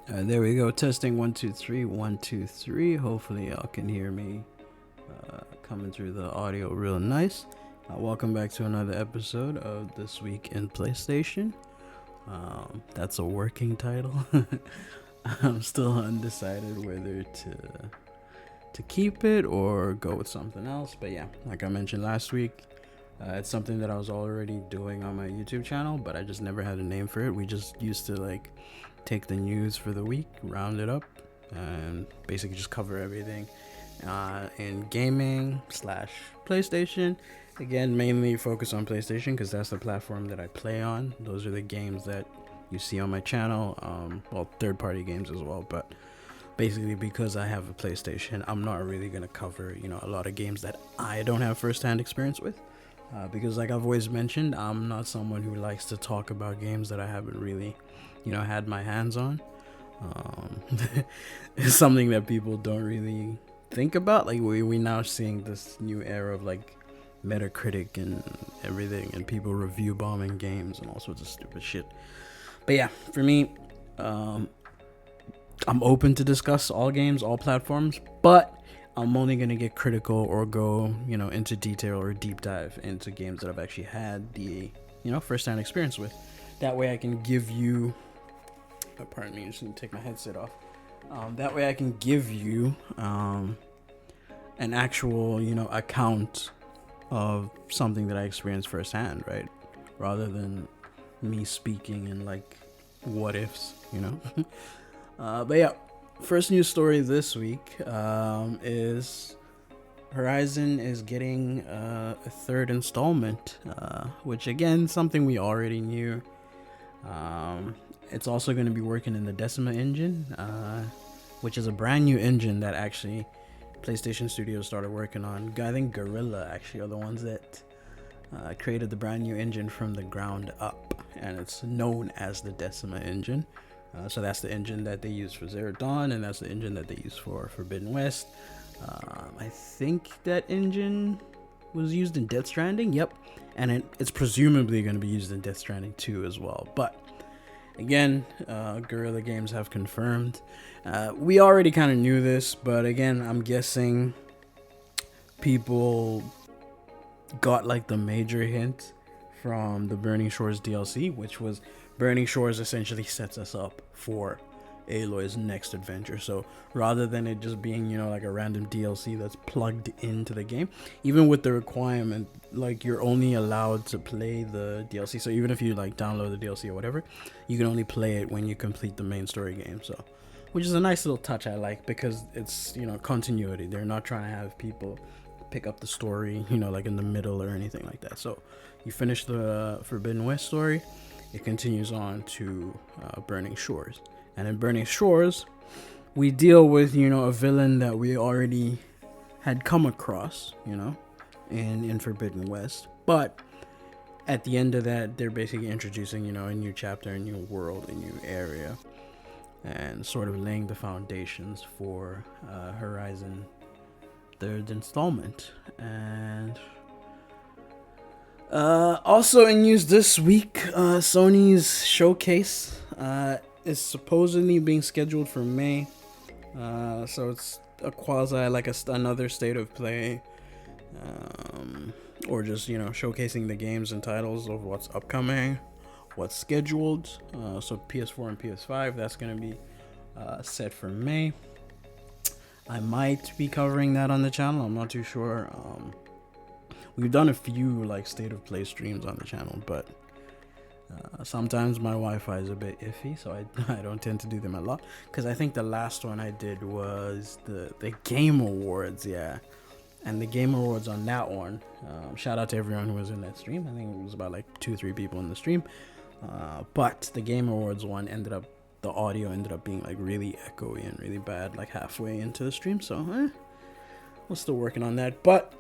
There we go. Testing 1 2 3 1 2 3. Hopefully, y'all can hear me coming through the audio real nice. Welcome back to another episode of This Week in PlayStation. That's a working title. I'm still undecided whether to keep it or go with something else. But yeah, like I mentioned last week, it's something that I was already doing on my YouTube channel, but I just never had a name for it. We just used to take the news for the week, round it up, and basically just cover everything in gaming slash PlayStation. Again, mainly focus on PlayStation because that's the platform that I play on. Those are the games that you see on my channel. Well, third-party games as well, but basically because I have a PlayStation, I'm not really gonna cover a lot of games that I don't have first-hand experience with. Because like I've always mentioned, I'm not someone who likes to talk about games that I haven't really had my hands on. It's something that people don't really think about. Like we now seeing this new era of like Metacritic and everything, and people review bombing games and all sorts of stupid shit. But yeah, for me, I'm open to discuss all games, all platforms, but I'm only gonna get critical or go, into detail or deep dive into games that I've actually had the, first-hand experience with. That way, I can give you. Pardon me, I just need to take my headset off. That way, I can give you an actual, account of something that I experienced firsthand, right? Rather than me speaking in like what ifs, But yeah. First news story this week is Horizon is getting a third installment, which again, something we already knew. It's also going to be working in the Decima engine, which is a brand new engine that actually PlayStation Studios started working on. I think Guerrilla actually are the ones that created the brand new engine from the ground up, and it's known as the Decima engine. So that's the engine that they use for Zero Dawn, and that's the engine that they use for Forbidden West. I think that engine was used in Death Stranding. Yep, and it's presumably going to be used in Death Stranding 2 as well. But again, Guerrilla Games have confirmed. We already kind of knew this, but again, I'm guessing people got like the major hint from the Burning Shores DLC, which was Burning Shores essentially sets us up for Aloy's next adventure. So rather than it just being, like a random DLC that's plugged into the game, even with the requirement, like you're only allowed to play the DLC. So even if you like download the DLC or whatever, you can only play it when you complete the main story game. So, which is a nice little touch I like because it's, continuity. They're not trying to have people pick up the story, like in the middle or anything like that. So you finish the Forbidden West story, it continues on to Burning Shores. And in Burning Shores, we deal with, a villain that we already had come across, in Forbidden West. But at the end of that, they're basically introducing, a new chapter, a new world, a new area, and sort of laying the foundations for Horizon third installment. And also in news this week, Sony's showcase is supposedly being scheduled for May. So it's a quasi like another state of play, or just showcasing the games and titles of what's upcoming, what's scheduled. So PS4 and PS5, that's gonna be set for May. I might be covering that on the channel. I'm not too sure. We've done a few like state of play streams on the channel, but sometimes my Wi-Fi is a bit iffy, so I don't tend to do them a lot. Because I think the last one I did was the Game Awards, yeah. And the Game Awards on that one, shout out to everyone who was in that stream. I think it was about like 2-3 people in the stream. But the Game Awards one the audio ended up being like really echoey and really bad like halfway into the stream. So we're still working on that. But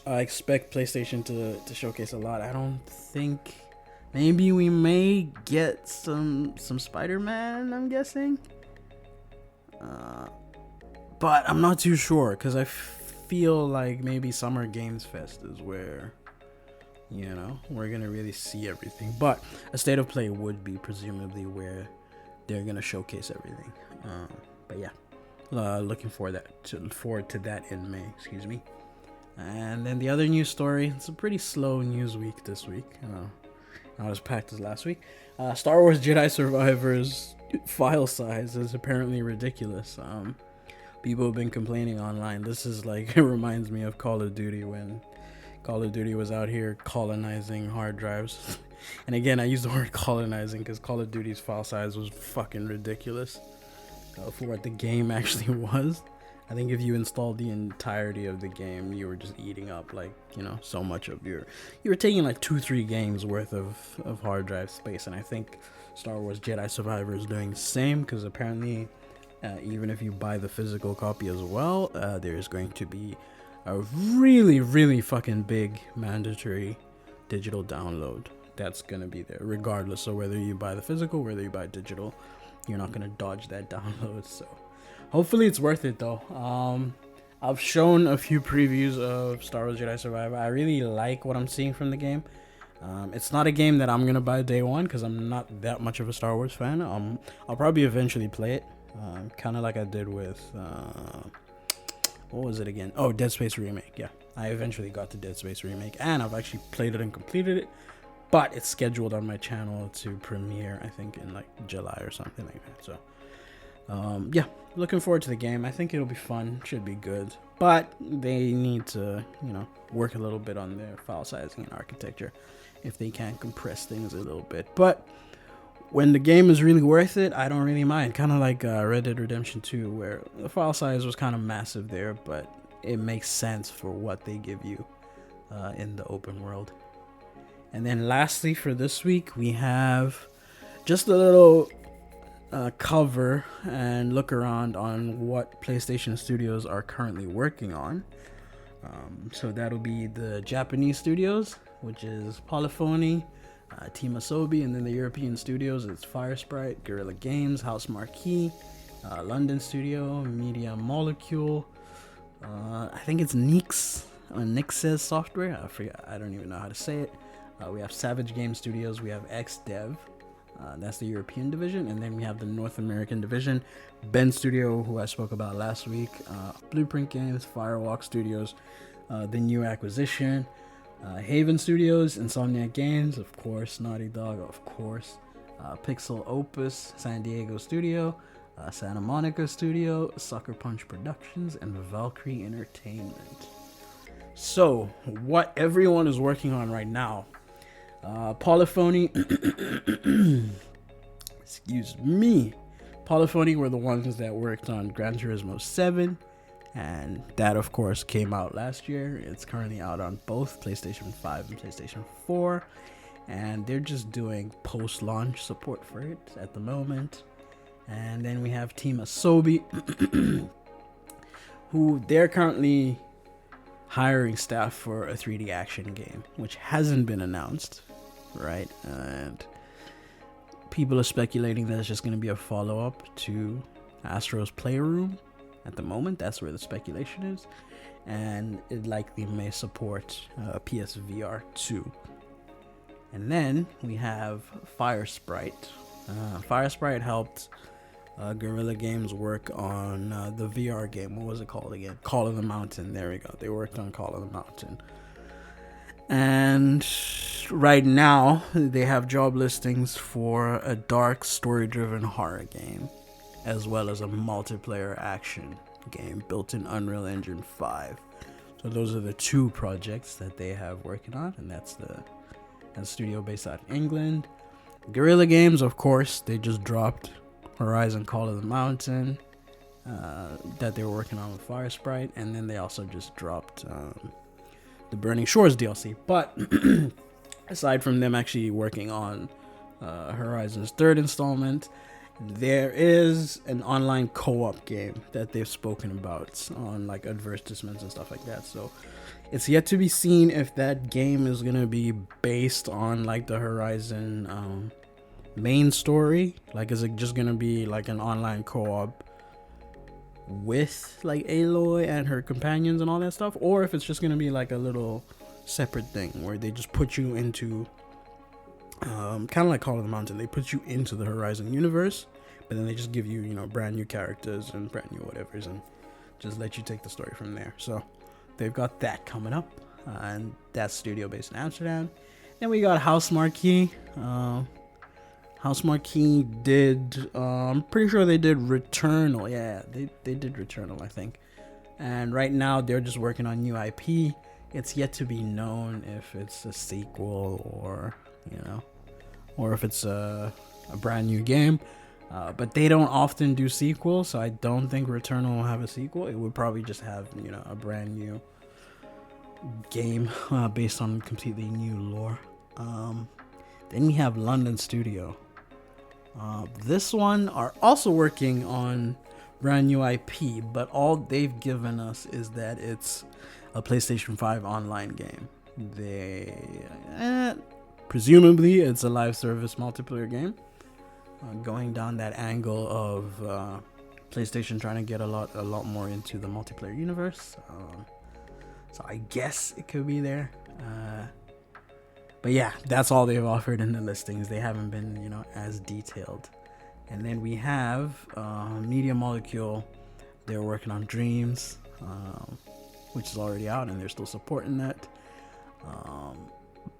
I expect PlayStation to showcase a lot. I don't think. Maybe we may get some Spider-Man, I'm guessing. But I'm not too sure because I feel like maybe Summer Games Fest is where, we're going to really see everything. But a state of play would be presumably where they're gonna showcase everything. But yeah, looking forward to that in May. Excuse me. And then the other news story. It's a pretty slow news week this week. Not as packed as last week. Star Wars Jedi Survivor's file size is apparently ridiculous. People have been complaining online. This is like, it reminds me of Call of Duty when Call of Duty was out here colonizing hard drives. And again, I use the word colonizing because Call of Duty's file size was fucking ridiculous for what the game actually was. I think if you installed the entirety of the game, you were just eating up like, so much of you were taking like 2-3 games worth of hard drive space. And I think Star Wars Jedi Survivor is doing the same, because apparently even if you buy the physical copy as well, there's going to be a really, really fucking big mandatory digital download that's going to be there, regardless of whether you buy the physical, whether you buy digital. You're not going to dodge that download. So hopefully it's worth it though. I've shown a few previews of Star Wars Jedi Survivor. I really like what I'm seeing from the game. It's not a game that I'm going to buy day one because I'm not that much of a Star Wars fan. I'll probably eventually play it. Kind of like I did with, what was it again? Oh, Dead Space Remake. Yeah, I eventually got to Dead Space Remake, and I've actually played it and completed it. But it's scheduled on my channel to premiere, I think, in like July or something like that. So, yeah, looking forward to the game. I think it'll be fun. Should be good. But they need to, work a little bit on their file sizing and architecture if they can compress things a little bit. But when the game is really worth it, I don't really mind. Kind of like Red Dead Redemption 2, where the file size was kind of massive there, but it makes sense for what they give you in the open world. And then lastly for this week, we have just a little cover and look around on what PlayStation Studios are currently working on. So that'll be the Japanese studios, which is Polyphony, Team Asobi, and then the European studios, it's Firesprite, Guerrilla Games, House Marquee, London Studio, Media Molecule, I think it's Nix's software, I forget, I don't even know how to say it. We have Savage Game Studios, we have XDev, that's the European division, and then we have the North American division, Ben Studio, who I spoke about last week, Blueprint Games, Firewalk Studios, the new acquisition, Haven Studios, Insomniac Games, of course, Naughty Dog, of course, Pixel Opus, San Diego Studio, Santa Monica Studio, Sucker Punch Productions, and Valkyrie Entertainment. So, what everyone is working on right now, Polyphony, excuse me, Polyphony were the ones that worked on Gran Turismo 7, and that of course came out last year. It's currently out on both PlayStation 5 and PlayStation 4, and they're just doing post-launch support for it at the moment. And then we have Team Asobi, who they're currently hiring staff for a 3D action game, which hasn't been announced, right? And people are speculating that it's just going to be a follow-up to Astro's Playroom. At the moment, that's where the speculation is, and it likely may support PSVR 2. And then we have Firesprite. Firesprite helped Guerrilla Games work on the VR game. What was it called again? Call of the Mountain. There we go. They worked on Call of the Mountain. And right now, they have job listings for a dark, story-driven horror game, as well as a multiplayer action game built in Unreal Engine 5. So those are the two projects that they have working on, and that's the studio based out of England. Guerrilla Games, of course, they just dropped Horizon Call of the Mountain that they were working on with Firesprite, and then they also just dropped the Burning Shores DLC. But aside from them actually working on Horizon's third installment, there is an online co-op game that they've spoken about on like advertisements and stuff like that. So it's yet to be seen if that game is going to be based on like the Horizon main story. Like, is it just going to be like an online co-op with like Aloy and her companions and all that stuff, or if it's just going to be like a little separate thing where they just put you into kind of like Call of the Mountain, they put you into the Horizon universe, but then they just give you, brand new characters and brand new whatevers and just let you take the story from there. So they've got that coming up, and that's studio based in Amsterdam. Then we got House Marquee. House Marquee did, I'm pretty sure they did Returnal. Yeah, they did Returnal, I think. And right now they're just working on new IP. It's yet to be known if it's a sequel or if it's a brand new game. But they don't often do sequels, so I don't think Returnal will have a sequel. It would probably just have, a brand new game based on completely new lore. Then we have London Studio. This one are also working on brand new IP, but all they've given us is that it's a PlayStation 5 online game. Presumably it's a live service multiplayer game, going down that angle of PlayStation trying to get a lot more into the multiplayer universe. So I guess it could be there. But yeah, that's all they've offered in the listings. They haven't been, as detailed. And then we have Media Molecule. They're working on Dreams, which is already out, and they're still supporting that.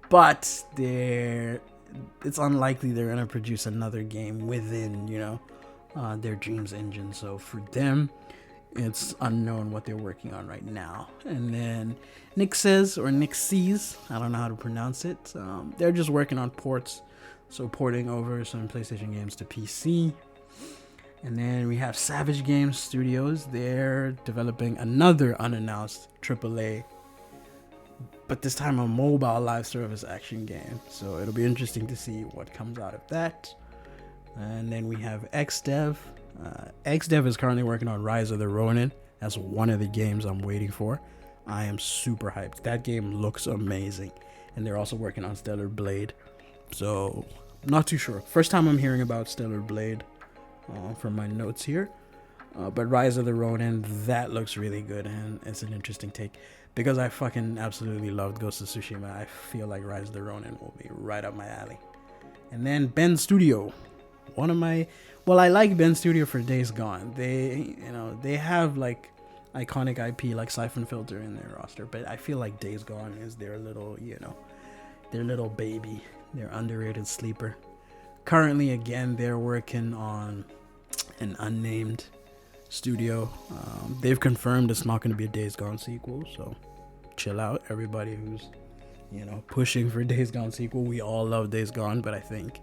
But it's unlikely they're going to produce another game within, their Dreams engine. So for them, it's unknown what they're working on right now. And then Nixes, I don't know how to pronounce it. They're just working on ports. So porting over some PlayStation games to PC. And then we have Savage Games Studios. They're developing another unannounced AAA, but this time a mobile live service action game. So it'll be interesting to see what comes out of that. And then we have XDev. XDev is currently working on Rise of the Ronin. That's one of the games I'm waiting for. I am super hyped. That game looks amazing. And they're also working on Stellar Blade. So, not too sure. First time I'm hearing about Stellar Blade from my notes here. But Rise of the Ronin, that looks really good, and it's an interesting take. Because I fucking absolutely loved Ghost of Tsushima, I feel like Rise of the Ronin will be right up my alley. And then Ben Studio. I like Ben Studio for Days Gone. They have like iconic IP like Siphon Filter in their roster, but I feel like Days Gone is their little, their little baby, their underrated sleeper. Currently, again, they're working on an unnamed studio. They've confirmed it's not going to be a Days Gone sequel, so chill out, everybody who's, pushing for Days Gone sequel. We all love Days Gone, but I think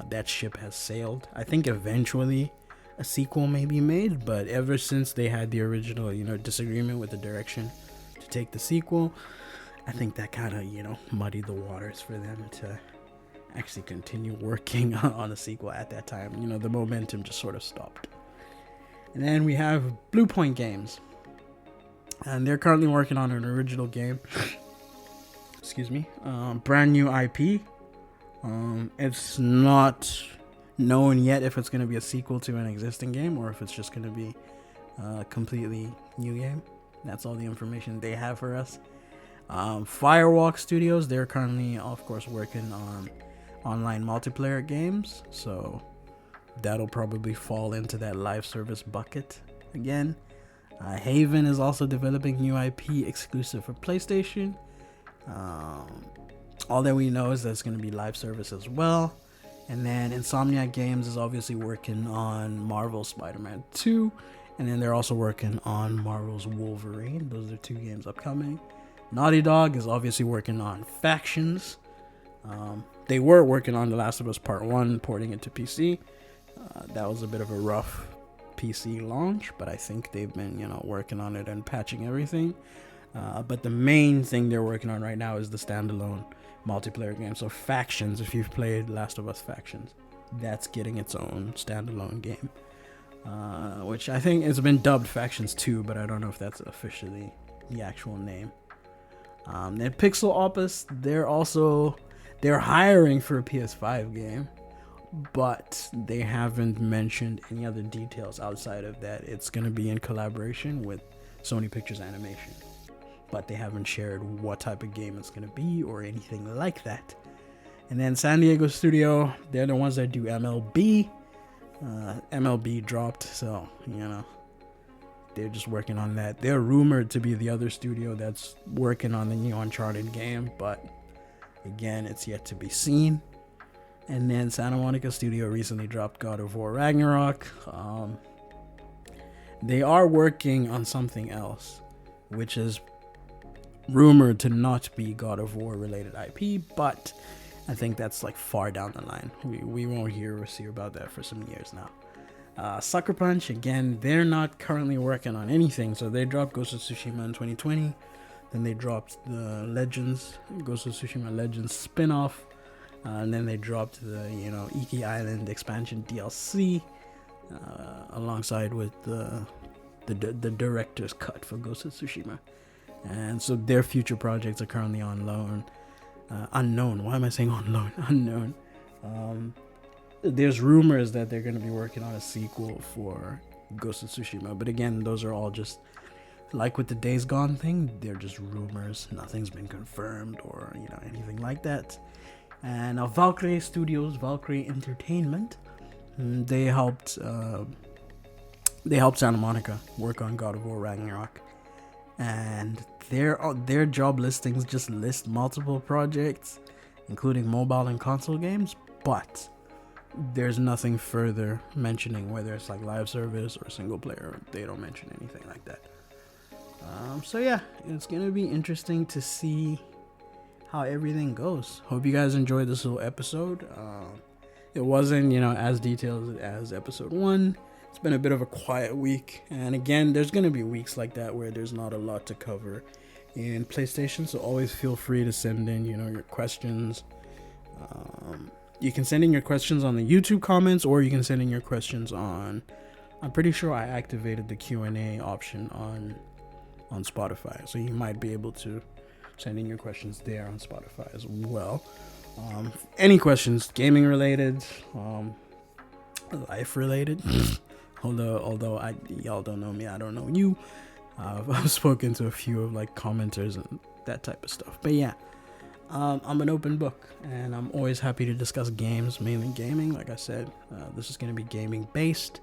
that ship has sailed. I think eventually a sequel may be made, but ever since they had the original, disagreement with the direction to take the sequel, I think that kind of, muddied the waters for them to actually continue working on a sequel at that time. The momentum just sort of stopped. And then we have Blue Point Games, and they're currently working on an original game. Excuse me. Brand new IP. It's not known yet if it's going to be a sequel to an existing game or if it's just going to be a completely new game. That's all the information they have for us. Firewalk Studios, they're currently, of course, working on online multiplayer games, so that'll probably fall into that live service bucket again. Haven is also developing new IP exclusive for PlayStation. All that we know is that it's going to be live service as well. And then Insomniac Games is obviously working on Marvel's Spider-Man 2. And then they're also working on Marvel's Wolverine. Those are 2 games upcoming. Naughty Dog is obviously working on Factions. They were working on The Last of Us Part 1, porting it to PC. That was a bit of a rough PC launch, but I think they've been, working on it and patching everything. But the main thing they're working on right now is the standalone multiplayer game. So Factions, if you've played Last of Us Factions, that's getting its own standalone game. Which I think it's been dubbed Factions 2, but I don't know if that's officially the actual name. Then Pixel Opus, they're hiring for a PS5 game, but they haven't mentioned any other details outside of that. It's going to be in collaboration with Sony Pictures Animation, but they haven't shared what type of game it's going to be or anything like that. And then San Diego Studio, they're the ones that do MLB. MLB dropped, so they're just working on that. They're rumored to be the other studio that's working on the new Uncharted game, but again, it's yet to be seen. And then Santa Monica Studio recently dropped God of War Ragnarok. They are working on something else, which is rumored to not be God of War related IP, but I think that's like far down the line. We won't hear or see about that for some years now. Sucker Punch, again, they're not currently working on anything. So they dropped Ghost of Tsushima in 2020. Then they dropped the Ghost of Tsushima Legends spin-off. And then they dropped the, Iki Island expansion DLC alongside with the director's cut for Ghost of Tsushima. And so their future projects are currently on loan. Unknown. Why am I saying on loan? Unknown. There's rumors that they're going to be working on a sequel for Ghost of Tsushima, but again, those are all just like with the Days Gone thing. They're just rumors. Nothing's been confirmed or anything like that. And now Valkyrie Studios, Valkyrie Entertainment, they helped Santa Monica work on God of War Ragnarok, and their job listings just list multiple projects, including mobile and console games, but there's nothing further mentioning whether it's like live service or single player. They don't mention anything like that. So yeah, it's gonna be interesting to see how everything goes. Hope you guys enjoyed this little episode. It wasn't as detailed as episode 1. It's been a bit of a quiet week, and again, there's gonna be weeks like that where there's not a lot to cover in PlayStation, so always feel free to send in your questions. You can send in your questions on the YouTube comments, or you can send in your questions on, I'm pretty sure I activated the Q&A option on Spotify, so you might be able to send in your questions there on Spotify as well. Any questions, gaming related, life related, although y'all don't know me, I don't know you. I've spoken to a few of commenters and that type of stuff, but yeah. I'm an open book, and I'm always happy to discuss games, mainly gaming. Like I said, this is going to be gaming based.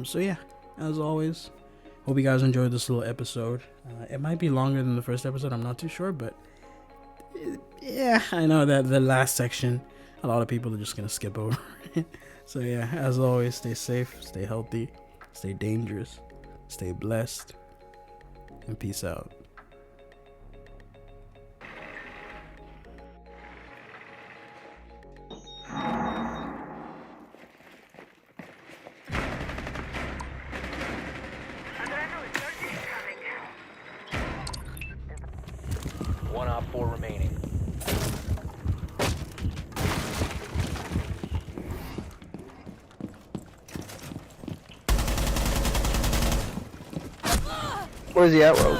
So yeah, as always, hope you guys enjoyed this little episode. It might be longer than the first episode, I'm not too sure, but yeah, I know that the last section, a lot of people are just going to skip over it. So yeah, as always, stay safe, stay healthy, stay dangerous, stay blessed, and peace out. One op 4 remaining. Where's he at, Rogue?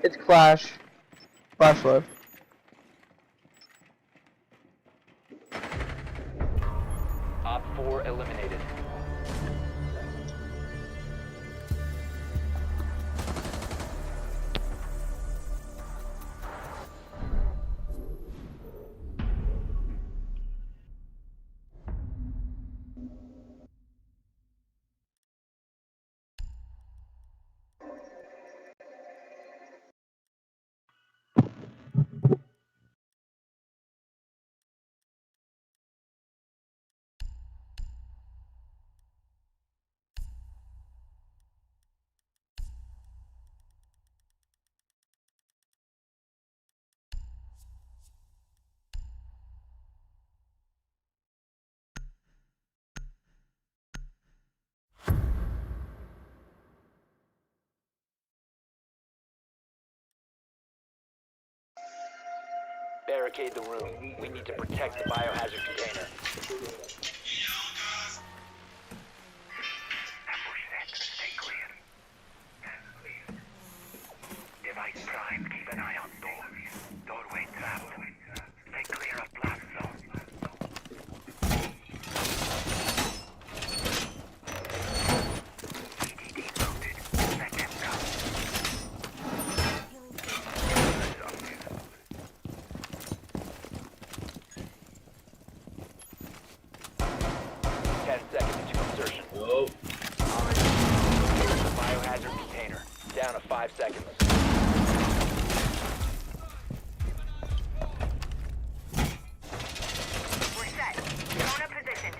It's Flash. Flash left. Op 4 eliminated. Barricade the room. We need to protect the biohazard container. Stay clear. Device prime, keep an eye on doors. Doorway trapped. Stay clear of blast zone. EDD loaded. Second down. Oh. The biohazard container. Down to 5 seconds. We're set. Drone positioned.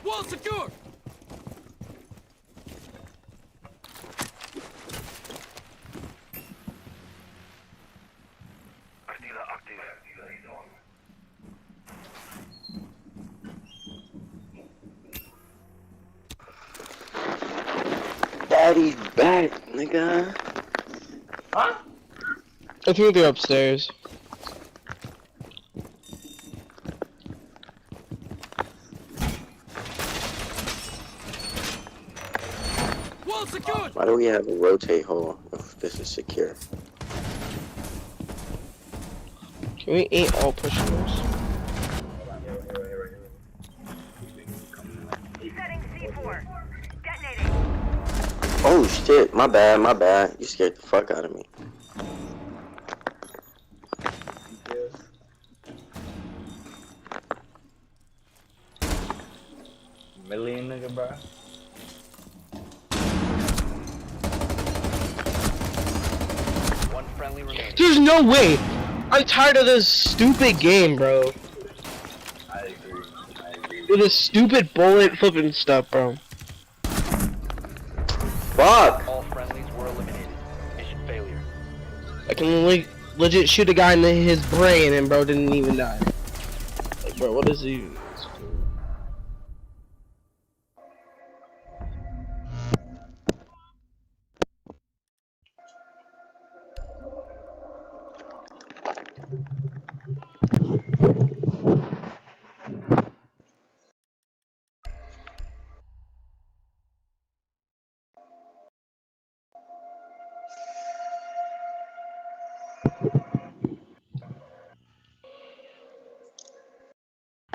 Wall secure! Partida active. Daddy's back, nigga. I think they're upstairs. Wall secured! Why do we have a rotate hole if this is secure? Can we eat all push-ups? Setting C4. Detonating. Oh shit, my bad, my bad. You scared the fuck out of me. Million nigga, bro. One friendly remaining. There's no way! I'm tired of this stupid game, bro. I agree. I agree. With this stupid bullet flipping stuff, bro. Fuck! All friendlies were eliminated. Mission failure. I can legit shoot a guy in his brain and bro didn't even die. Like, bro, what is he?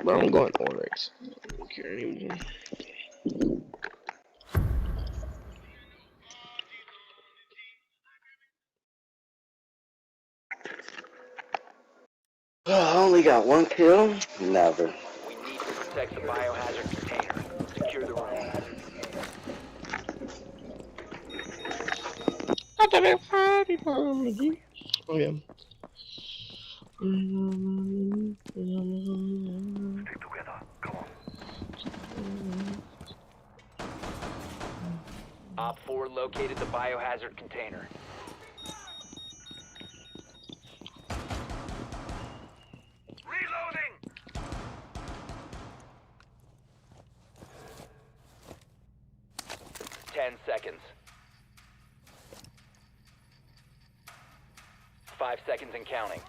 Bro, I'm going Oryx. I don't care anymore. I only got one kill? Never. We need to protect the biohazard container. Secure the room. Oh yeah. Stick together. Come on. Op 4 located the biohazard container. Reloading. 10 seconds. 5 seconds and counting.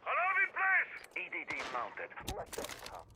Alarm in place. EDD mounted. Let them come.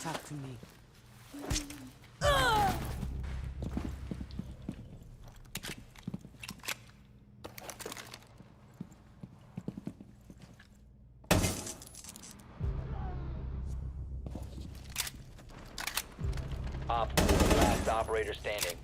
Talk to me. Op 4, last operator standing.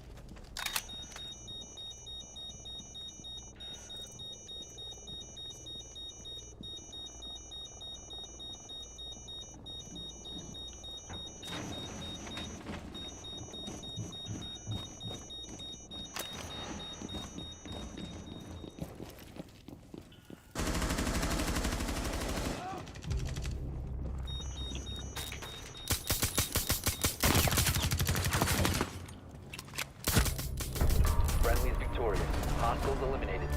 victorious. Hostiles eliminated.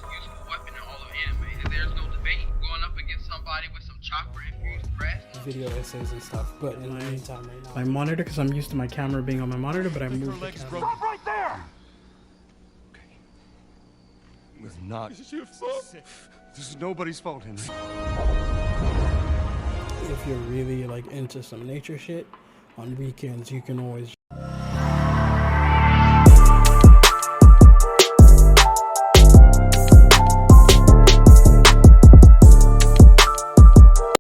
Useful weapon in all of anime. There's no debate. Going up against somebody with some chakra infused breath. Video essays and stuff. But in the meantime, right now, my monitor, because I'm used to my camera being on my monitor, but I moved the camera. Stop right there! It was not. This is your fault. This is nobody's fault, Henry. If you're really like into some nature shit, on weekends you can always